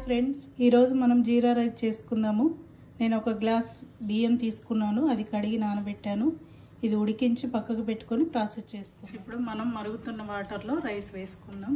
Friends, ఈరోజు మనం జీరా rice చేసుకుందాము. నేను ఒక గ్లాస్ బియ్యం తీసుకున్నాను, అది కడిగి నానబెట్టాను. ఇది ఉడికించి పక్కకు పెట్టుకొని ప్రాసెస్ చేసుకుందాం. ఇప్పుడు మనం మరుగుతున్న వాటర్లో రైస్ వేసుకుందాం.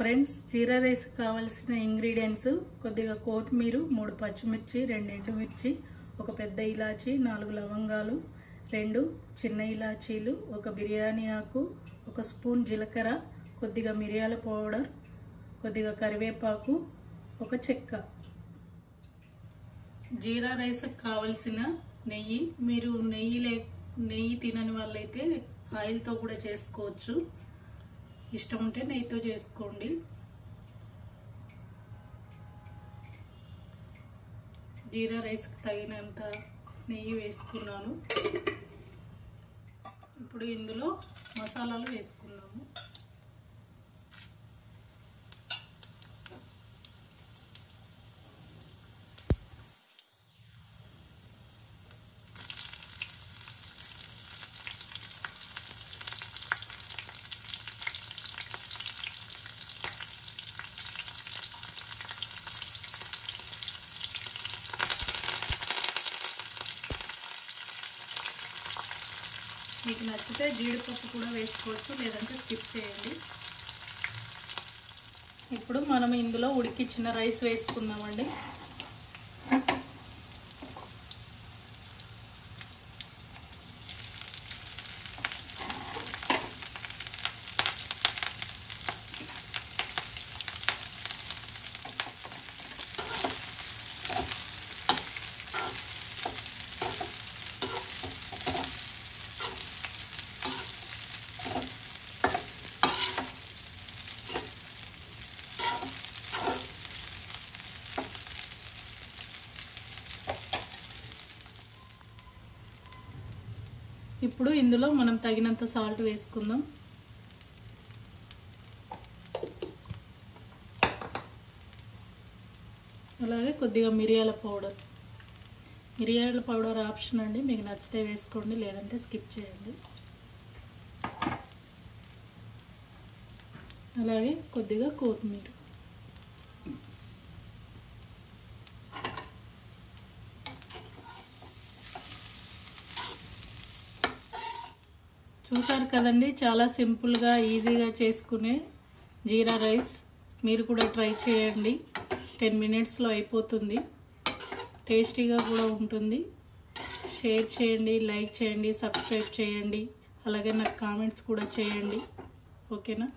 ఫ్రెండ్స్, జీరా రైస్ కావాల్సిన ఇంగ్రీడియంట్స్: కొద్దిగా కొత్తిమీర, 3 పచ్చిమిర్చి, 2 ఎండుమిర్చి, ఒక పెద్ద ఇలాచి, 4 లవంగాలు, 2 చిన్న ఇలాచీలు, ఒక బిర్యానీ ఆకు, 1 స్పూన్ జీలకర్ర, కొద్దిగా మిరియాల పౌడర్, కొద్దిగా కరివేపాకు, ఒక చెక్క. జీరా రైస్ కావాల్సిన నెయ్యి. మీరు నెయ్యి తినని వాళ్ళైతే ఆయిల్తో కూడా చేసుకోవచ్చు. ఇష్టం ఉంటే నెయ్యితో చేసుకోండి. జీరా రైస్కి తగినంత నెయ్యి వేసుకున్నాను. ఇప్పుడు ఇందులో మసాలాలు వేసుకున్నాము. మీకు నచ్చితే జీడిపప్పు కూడా వేసుకోవచ్చు, లేదంటే స్కిప్ చేయండి. ఇప్పుడు మనం ఇందులో ఉడికించిన రైస్ వేసుకుందామండి. ఇప్పుడు ఇందులో మనం తగినంత సాల్ట్ వేసుకుందాం. అలాగే కొద్దిగా మిరియాల పౌడర్ ఆప్షన్ అండి, మీకు నచ్చితే వేసుకోండి, లేదంటే స్కిప్ చేయండి. అలాగే కొద్దిగా కొత్తిమీర. చూసారు కదండి, చాలా సింపుల్గా ఈజీగా చేసుకునే జీరా రైస్. మీరు కూడా ట్రై చేయండి, 10 మినిట్స్లో అయిపోతుంది. టేస్టీగా కూడా ఉంటుంది. షేర్ చేయండి, లైక్ చేయండి, సబ్స్క్రైబ్ చేయండి. అలాగే నాకు కామెంట్స్ కూడా చేయండి. ఓకేనా?